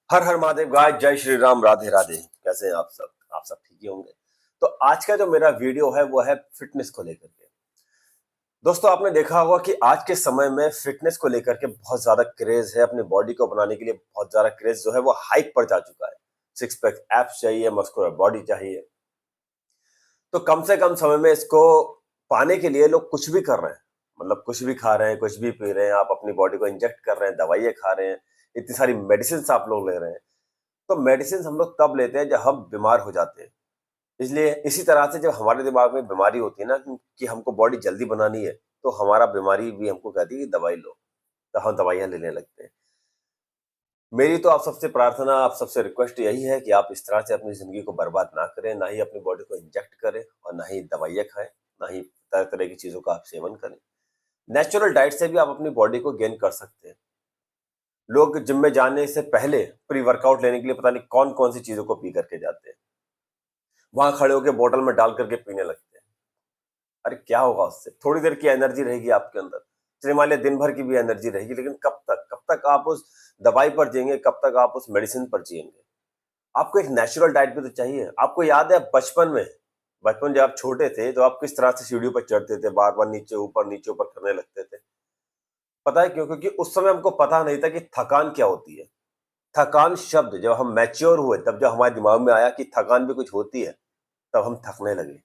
हर हर महादेव गाय जय श्री राम राधे राधे। कैसे हैं आप सब ठीक ही होंगे। तो आज का जो मेरा वीडियो है वो है फिटनेस को लेकर के। दोस्तों आपने देखा होगा कि आज के समय में फिटनेस को लेकर के बहुत ज्यादा क्रेज है। अपनी बॉडी को बनाने के लिए बहुत ज्यादा क्रेज जो है वो हाइप पर जा चुका है। सिक्स पैक एब्स चाहिए, मस्कुलर बॉडी चाहिए। तो कम से कम समय में इसको पाने के लिए लोग कुछ भी कर रहे हैं। मतलब कुछ भी खा रहे हैं, कुछ भी पी रहे हैं, आप अपनी बॉडी को इंजेक्ट कर रहे हैं, दवाइयां खा रहे हैं, इतनी सारी मेडिसिन आप लोग ले रहे हैं। तो मेडिसिन हम लोग तब लेते हैं जब हम बीमार हो जाते हैं। इसलिए इसी तरह से जब हमारे दिमाग में बीमारी होती है ना कि हमको बॉडी जल्दी बनानी है, तो हमारा बीमारी भी हमको कहती है कि दवाई लो, तो हम दवाइयां लेने लगते हैं। मेरी तो आप सबसे प्रार्थना, आप सबसे रिक्वेस्ट यही है कि आप इस तरह से अपनी जिंदगी को बर्बाद ना करें, ना ही अपनी बॉडी को इंजेक्ट करें और ना ही दवाइयां खाएं, ना ही तरह तरह की चीजों का आप सेवन करें। नेचुरल डाइट से भी आप अपनी बॉडी को गेन कर सकते हैं। लोग जिम में जाने से पहले प्री वर्कआउट लेने के लिए पता नहीं कौन कौन सी चीजों को पी करके जाते हैं, वहां खड़े होकर बोतल में डाल करके पीने लगते हैं। अरे क्या होगा उससे? थोड़ी देर की एनर्जी रहेगी आपके अंदर, चलिए मान लिया दिन भर की भी एनर्जी रहेगी, लेकिन कब तक आप उस दवाई पर जिएंगे, कब तक आप उस मेडिसिन पर जिएंगे? आपको एक नेचुरल डाइट भी तो चाहिए। आपको याद है बचपन जब आप छोटे थे तो आप किस तरह से सीढ़ियों पर चढ़ते थे, बार बार नीचे ऊपर करने लगते थे। पता है क्यों? क्योंकि उस समय हमको पता नहीं था कि थकान क्या होती है। थकान शब्द जब हम मैच्योर हुए, तब जब हमारे दिमाग में आया कि थकान भी कुछ होती है, तब हम थकने लगे।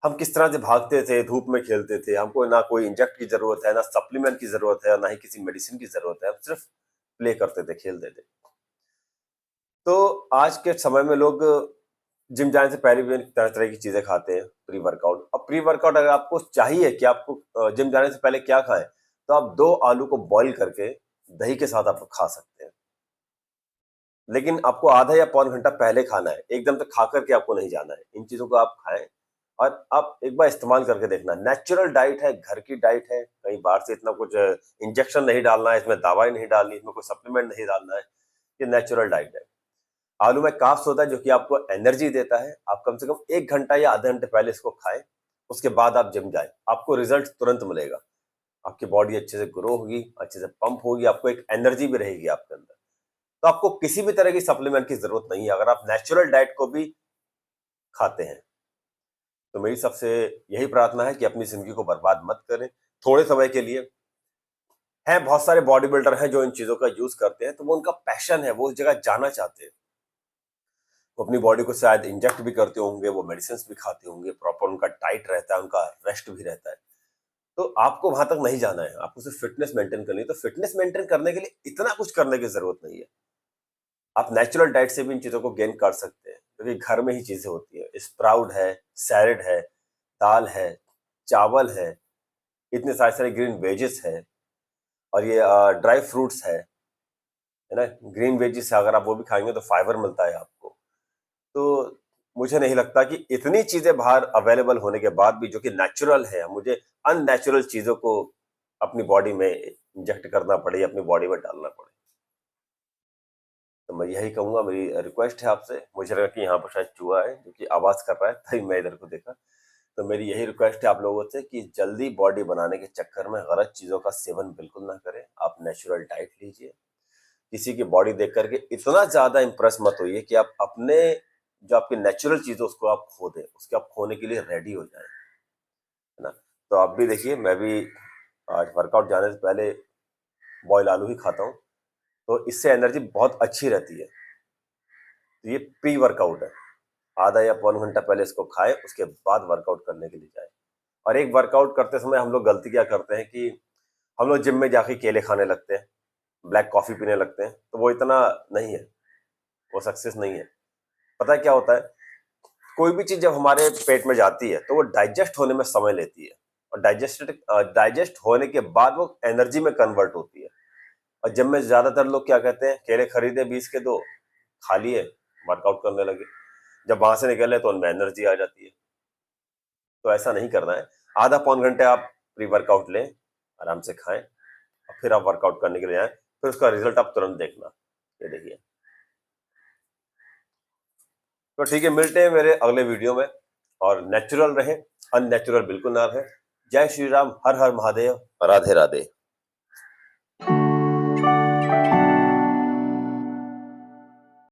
हम किस तरह से भागते थे, धूप में खेलते थे, हमको ना कोई इंजेक्ट की जरूरत है, ना सप्लीमेंट की जरूरत है, ना ही किसी मेडिसिन की जरूरत है। हम सिर्फ प्ले करते थे, खेलते थे। तो आज के समय में लोग जिम जाने से पहले भी तरह तरह की चीजें खाते हैं, प्री वर्कआउट। अब प्री वर्कआउट अगर आपको चाहिए कि आपको जिम जाने से पहले क्या खाएं, तो आप 2 आलू को बॉईल करके दही के साथ आप खा सकते हैं। लेकिन आपको आधा या पौन घंटा पहले खाना है, एकदम से खा करके आपको नहीं जाना है। इन चीजों को आप खाएं और आप एक बार इस्तेमाल करके देखना। नेचुरल डाइट है, घर की डाइट है, कहीं बाहर से इतना कुछ इंजेक्शन नहीं डालना है, इसमें दवाई नहीं डालनी, इसमें कोई सप्लीमेंट नहीं डालना है। ये नेचुरल डाइट है। आलू में कार्ब्स होता है जो कि आपको एनर्जी देता है। आप कम से कम 1 घंटा या आधे घंटे पहले इसको खाएं, उसके बाद आप जिम जाएं, आपको रिजल्ट तुरंत मिलेगा। आपकी बॉडी अच्छे से ग्रो होगी, अच्छे से पंप होगी, आपको एक एनर्जी भी रहेगी आपके अंदर। तो आपको किसी भी तरह की सप्लीमेंट की जरूरत नहीं है अगर आप नेचुरल डाइट को भी खाते हैं। तो मेरी सबसे यही प्रार्थना है कि अपनी जिंदगी को बर्बाद मत करें। थोड़े समय के लिए हैं, बहुत सारे बॉडी बिल्डर हैं जो इन चीजों का यूज करते हैं, तो वो उनका पैशन है, वो उस जगह जाना चाहते हैं। वो अपनी बॉडी को शायद इंजेक्ट भी करते होंगे, वो मेडिसिन भी खाते होंगे, प्रॉपर उनका डाइट रहता है, उनका रेस्ट भी रहता है। तो आपको वहां तक नहीं जाना है, आपको सिर्फ फिटनेस मेंटेन करनी है। तो फिटनेस मेंटेन करने के लिए इतना कुछ करने की जरूरत नहीं है। आप नेचुरल डाइट से भी इन चीजों को गेन कर सकते हैं, क्योंकि घर में ही चीजें होती है। स्प्राउट है, सैलेड है, दाल है, चावल है, इतने सारे सारे ग्रीन वेजेस है, और ये ड्राई फ्रूट्स है ना। ग्रीन वेजेस अगर आप वो भी खाएंगे तो फाइबर मिलता है आपको। तो मुझे नहीं लगता कि इतनी चीजें बाहर अवेलेबल होने के बाद भी, जो कि नेचुरल है, मुझे अननेचुरल चीजों को अपनी बॉडी में इंजेक्ट करना पड़े या अपनी बॉडी में डालना पड़े। तो मैं यही कहूंगा, मेरी रिक्वेस्ट है आपसे। मुझे लगा कि यहाँ पर शायद चूहा है जो कि आवाज कर रहा है, तभी मैं इधर को देखा। तो मेरी यही रिक्वेस्ट है आप लोगों से कि जल्दी बॉडी बनाने के चक्कर में गलत चीजों का सेवन बिल्कुल ना करें। आप नेचुरल डाइट लीजिए। किसी की बॉडी देख करके इतना ज्यादा इंप्रेस मत होइए कि आप अपने जो आपकी नेचुरल चीज है उसको आप खो दें, उसके आप खोने के लिए रेडी हो जाए, है ना। तो आप भी देखिए, मैं भी आज वर्कआउट जाने से पहले बॉयल आलू ही खाता हूँ, तो इससे एनर्जी बहुत अच्छी रहती है। तो ये प्री वर्कआउट है, आधा या पौन घंटा पहले इसको खाएं, उसके बाद वर्कआउट करने के लिए जाए। और एक वर्कआउट करते समय हम लोग गलती क्या करते हैं कि हम लोग जिम में जाके केले खाने लगते हैं, ब्लैक कॉफी पीने लगते हैं। तो वो इतना नहीं है, वो सक्सेस नहीं है। पता है क्या होता है? कोई भी चीज जब हमारे पेट में जाती है तो वो डाइजेस्ट होने में समय लेती है, और डाइजेस्ट होने के बाद वो एनर्जी में कन्वर्ट होती है। और जब में ज्यादातर लोग क्या कहते हैं, केले खरीदे 20 के 2, खा लिए, वर्कआउट करने लगे। जब वहां से निकले तो उनमें एनर्जी आ जाती है। तो ऐसा नहीं करना है। आधा पौन घंटे आप प्री वर्कआउट लें, आराम से खाएं, और फिर आप वर्कआउट करने के लिए आए, फिर उसका रिजल्ट आप तुरंत देखना। ये देखिए। तो ठीक है, मिलते हैं मेरे अगले वीडियो में। और नेचुरल रहें, अननेचुरल बिल्कुल ना रहें। जय श्री राम, हर हर महादेव, राधे राधे।